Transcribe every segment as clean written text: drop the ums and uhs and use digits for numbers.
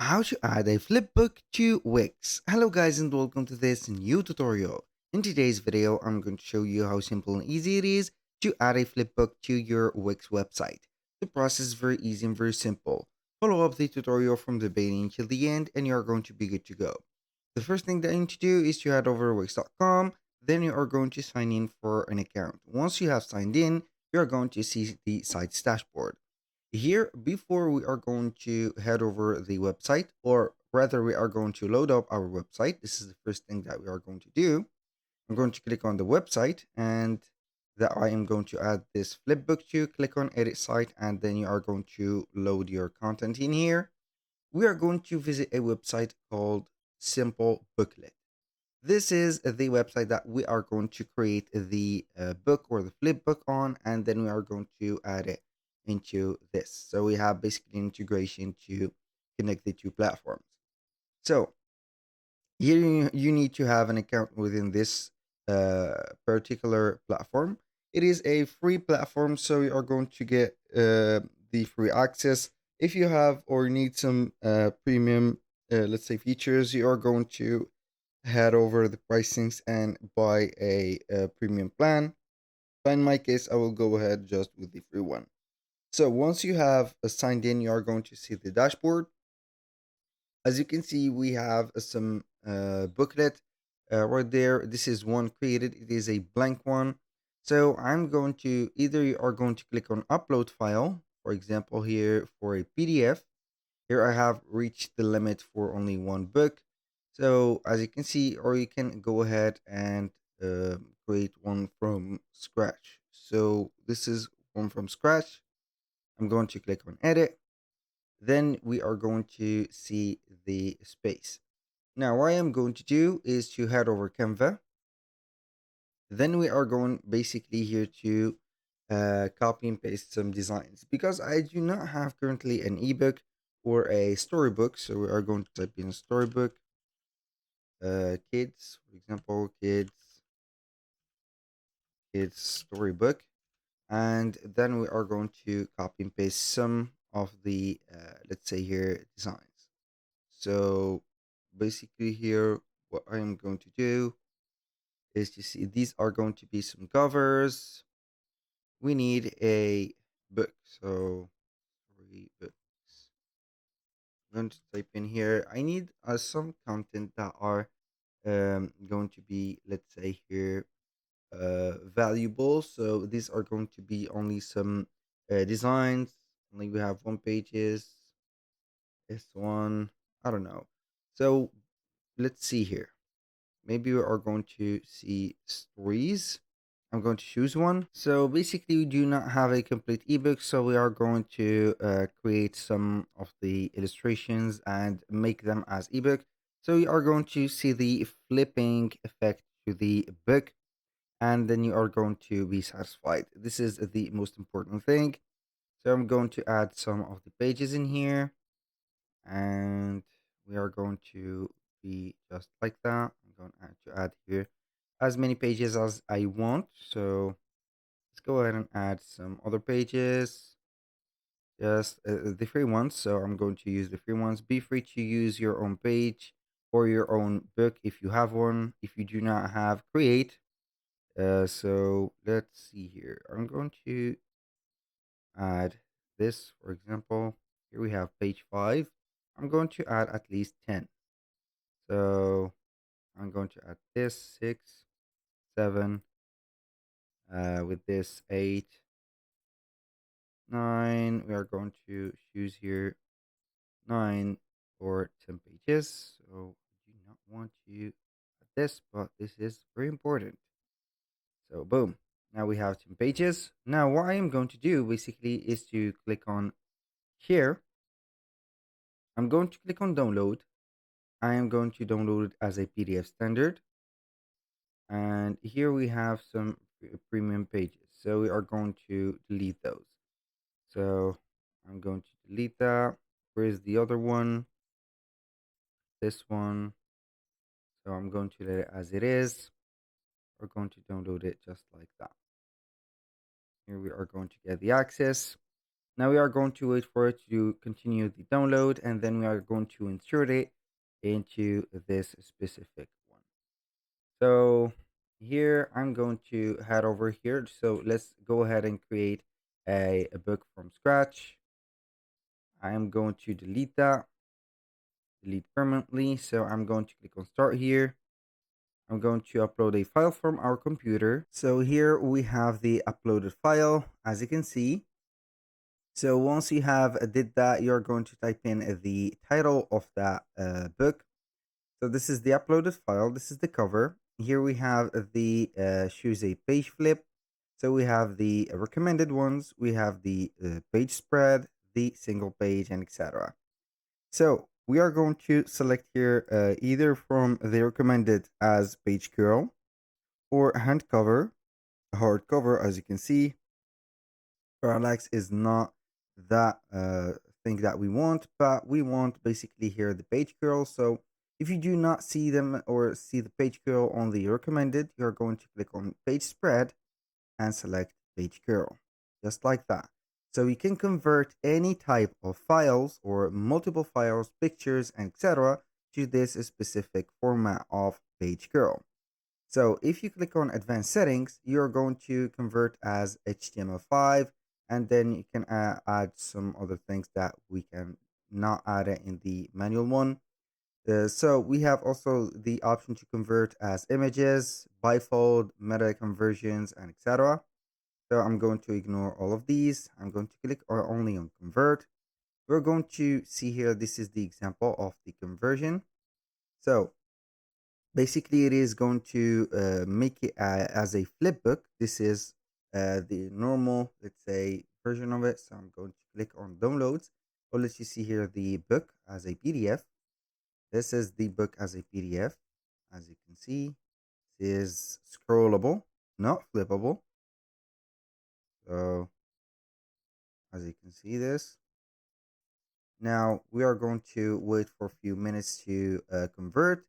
How to add a flipbook to Wix. Hello guys and welcome to this new tutorial. In today's video, I'm going to show you how simple and easy it is to add a flipbook to your Wix website. The process is very easy and very simple. Follow up the tutorial from the beginning till the end and you are going to be good to go. The first thing that you need to do is to head over to wix.com, then you are going to sign in for an account. Once you have signed in, you are going to see the site's dashboard. Here, before we are going to head over the website, or rather we are going to load up our website. This is the first thing that we are going to do. I'm going to click on the website and that I am going to add this flipbook to. Click on edit site and then you are going to load your content in here. We are going to visit a website called Simplebooklet. This is the website that we are going to create the book or the flip book on, and then we are going to add it into this. So we have basically integration to connect the two platforms. So here you need to have an account within this particular platform. It is a free platform, so you are going to get the free access. If you have or need some premium, let's say features, you are going to head over the pricings and buy a premium plan. But in my case, I will go ahead just with the free one. So once you have signed in, you are going to see the dashboard. As you can see, we have some booklet right there. This is one created. It is a blank one. So I'm going to either you are going to click on upload file, for example, here for a PDF. Here I have reached the limit for only one book. So as you can see, or you can go ahead and create one from scratch. So this is one from scratch. I'm going to click on edit. Then we are going to see the space. Now what I am going to do is to head over Canva. Then we are going basically here to copy and paste some designs because I do not have currently an ebook or a storybook. So we are going to type in storybook, kids, for example, kids storybook, and then we are going to copy and paste some of the let's say here designs. So basically here, what I am going to do is to see these are going to be some covers. We need a book, so story books. I'm going to type in here. I need some content that are going to be, let's say here, valuable. So these are going to be only some designs. Only we have one pages. This one, I don't know. So let's see here. Maybe we are going to see stories. I'm going to choose one. So basically, we do not have a complete ebook, so we are going to create some of the illustrations and make them as ebook. So you are going to see the flipping effect to the book, and then you are going to be satisfied. This is the most important thing. So I'm going to add some of the pages in here, and we are going to be just like that. I'm going to add here as many pages as I want. So let's go ahead and add some other pages, just the free ones. So I'm going to use the free ones. Be free to use your own page or your own book if you have one. If you do not have, create. So let's see here. I'm going to add this, for example. Here we have page 5. I'm going to add at least 10. So I'm going to add this 6, 7, with this 8, 9. We are going to choose here 9 or 10 pages. So I do not want to add this, but this is very important. So boom. Now we have 10 pages. Now what I am going to do basically is to click on here. I'm going to click on download. I am going to download it as a PDF standard. And here we have some premium pages. So we are going to delete those. So I'm going to delete that. Where's the other one? This one. So I'm going to let it as it is. We're going to download it just like that. Here we are going to get the access. Now we are going to wait for it to continue the download, and then we are going to insert it into this specific one. So here I'm going to head over here. So let's go ahead and create a book from scratch. I am going to delete that, delete permanently. So I'm going to click on start here. I'm going to upload a file from our computer. So here we have the uploaded file, as you can see. So once you have did that, you're going to type in the title of that book. So this is the uploaded file. This is the cover. Here we have the choose a page flip. So we have the recommended ones. We have the page spread, the single page, and etc. So we are going to select here either from the recommended as page curl or hand cover, hard cover, as you can see. Parallax is not that thing that we want, but we want basically here the page curl. So if you do not see them or see the page curl on the recommended, you're going to click on page spread and select page curl, just like that. So you can convert any type of files or multiple files, pictures, and etc. to this specific format of page curl. So if you click on advanced settings, you're going to convert as HTML5, and then you can add some other things that we can not add it in the manual one. So we have also the option to convert as images, bifold, meta conversions, and etc. So I'm going to ignore all of these. I'm going to click only on convert. We're going to see here, this is the example of the conversion. So basically, it is going to make it as a flipbook. This is the normal, let's say, version of it. So I'm going to click on downloads. Or let you see here the book as a PDF. This is the book as a PDF. As you can see, it is scrollable, not flippable. So as you can see this. Now we are going to wait for a few minutes to convert.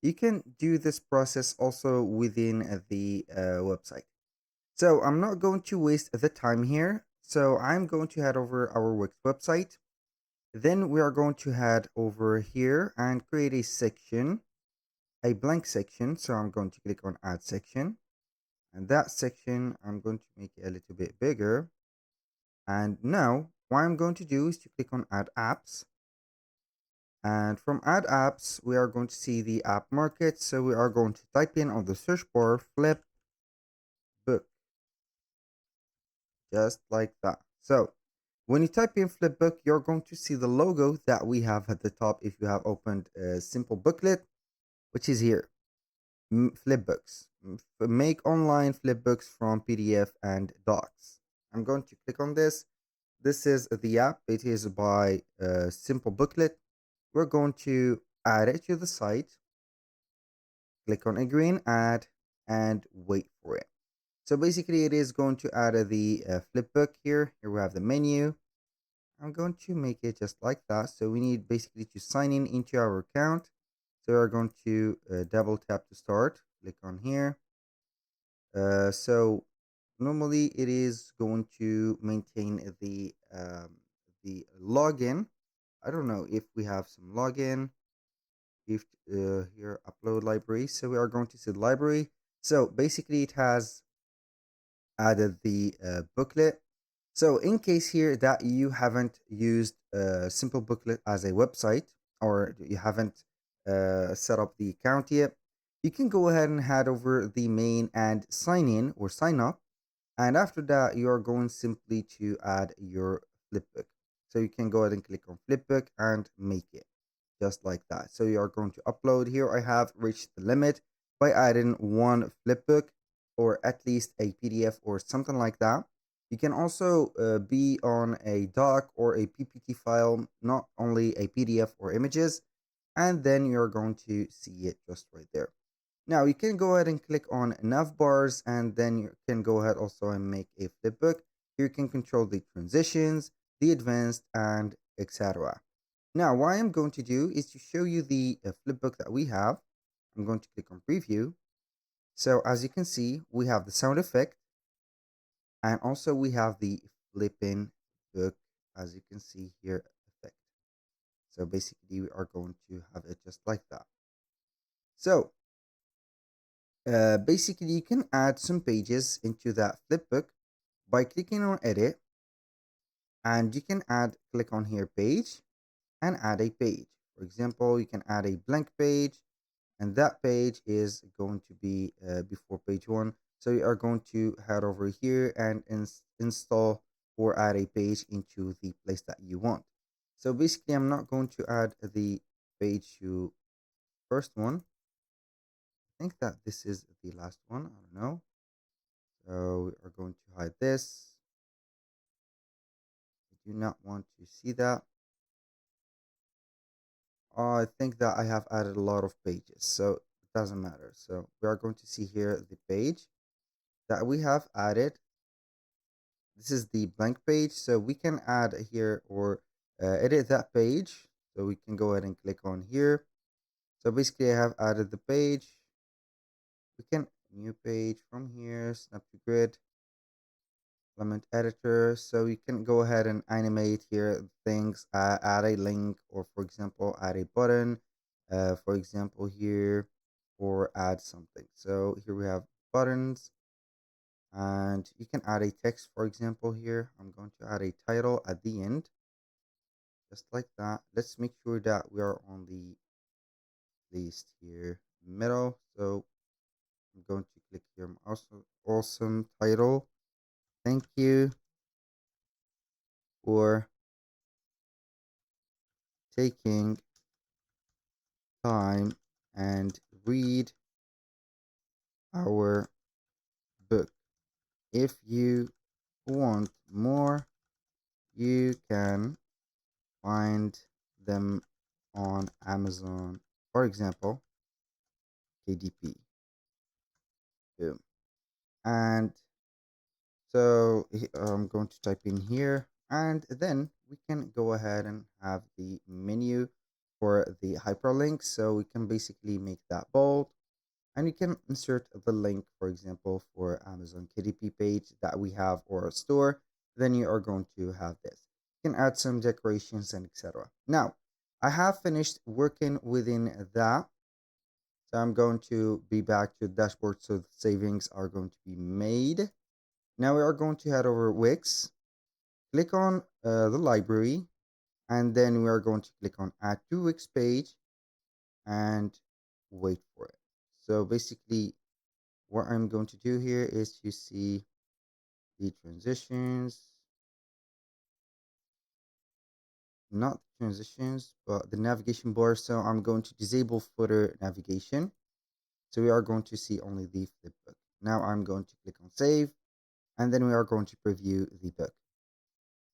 You can do this process also within the website. So I'm not going to waste the time here. So I'm going to head over our Wix website. Then we are going to head over here and create a section, a blank section. So I'm going to click on add section. And that section, I'm going to make it a little bit bigger. And now what I'm going to do is to click on add apps. And from add apps, we are going to see the app market. So we are going to type in on the search bar Flipbook, just like that. So when you type in Flipbook, you're going to see the logo that we have at the top if you have opened a Simplebooklet, which is here. Flipbooks. Make online flipbooks from PDF and docs. I'm going to click on this. This is the app. It is by Simplebooklet. We're going to add it to the site. Click on agree and add and wait for it. So basically it is going to add the flipbook here. Here we have the menu. I'm going to make it just like that. So we need basically to sign in into our account. So we're going to double tap to start. Click on here. So normally it is going to maintain the login. I don't know if we have some login. If here upload library. So we are going to see the library. So basically it has added the booklet. So in case here that you haven't used Simplebooklet as a website, or you haven't set up the account yet, you can go ahead and head over the main and sign in or sign up. And after that, you are going simply to add your flipbook. So you can go ahead and click on flipbook and make it just like that. So you are going to upload here. I have reached the limit by adding one flipbook or at least a PDF or something like that. You can also be on a doc or a PPT file, not only a PDF or images, and then you're going to see it just right there. Now you can go ahead and click on nav bars, and then you can go ahead also and make a flipbook. Here you can control the transitions, the advanced, and etc. Now what I'm going to do is to show you the flipbook that we have. I'm going to click on preview. So as you can see, we have the sound effect, and also we have the flipping book as you can see here, effect. So basically we are going to have it just like that. So basically you can add some pages into that flipbook by clicking on edit, and you can click on here page and add a page. For example, you can add a blank page, and that page is going to be before page one. So you are going to head over here and install or add a page into the place that you want. So basically I'm not going to add the page to first one. I think that this is the last one, I don't know. So we are going to hide this. I do not want to see that. I think that I have added a lot of pages, so it doesn't matter. So we are going to see here the page that we have added. This is the blank page, so we can add here or edit that page. So we can go ahead and click on here. So basically I have added the page. We can new page from here, snap to grid, element editor. So you can go ahead and animate here things, add a link, or for example add a button, for example here, or add something. So here we have buttons, and you can add a text. For example here I'm going to add a title at the end, just like that. Let's make sure that we are on the list here middle. So I'm going to click here, also awesome title, thank you for taking time and read our book. If you want more, you can find them on Amazon, for example, KDP. Boom. And so I'm going to type in here, and then we can go ahead and have the menu for the hyperlink. So we can basically make that bold, and you can insert the link, for example, for Amazon KDP page that we have, or a store. Then you are going to have this. You can add some decorations and etc. Now I have finished working within that, so I'm going to be back to the dashboard, so the savings are going to be made. Now we are going to head over Wix, click on the library, and then we are going to click on add to Wix page and wait for it. So basically what I'm going to do here is to see the transitions, not the transitions, but the navigation bar. So I'm going to disable footer navigation. So we are going to see only the flipbook. Now I'm going to click on save, and then we are going to preview the book.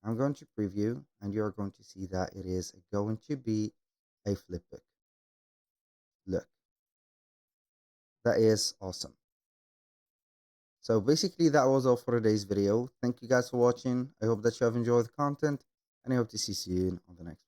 I'm going to preview, and you are going to see that it is going to be a flipbook. Look, that is awesome. So basically that was all for today's video. Thank you guys for watching. I hope that you have enjoyed the content, and I hope to see you soon on the next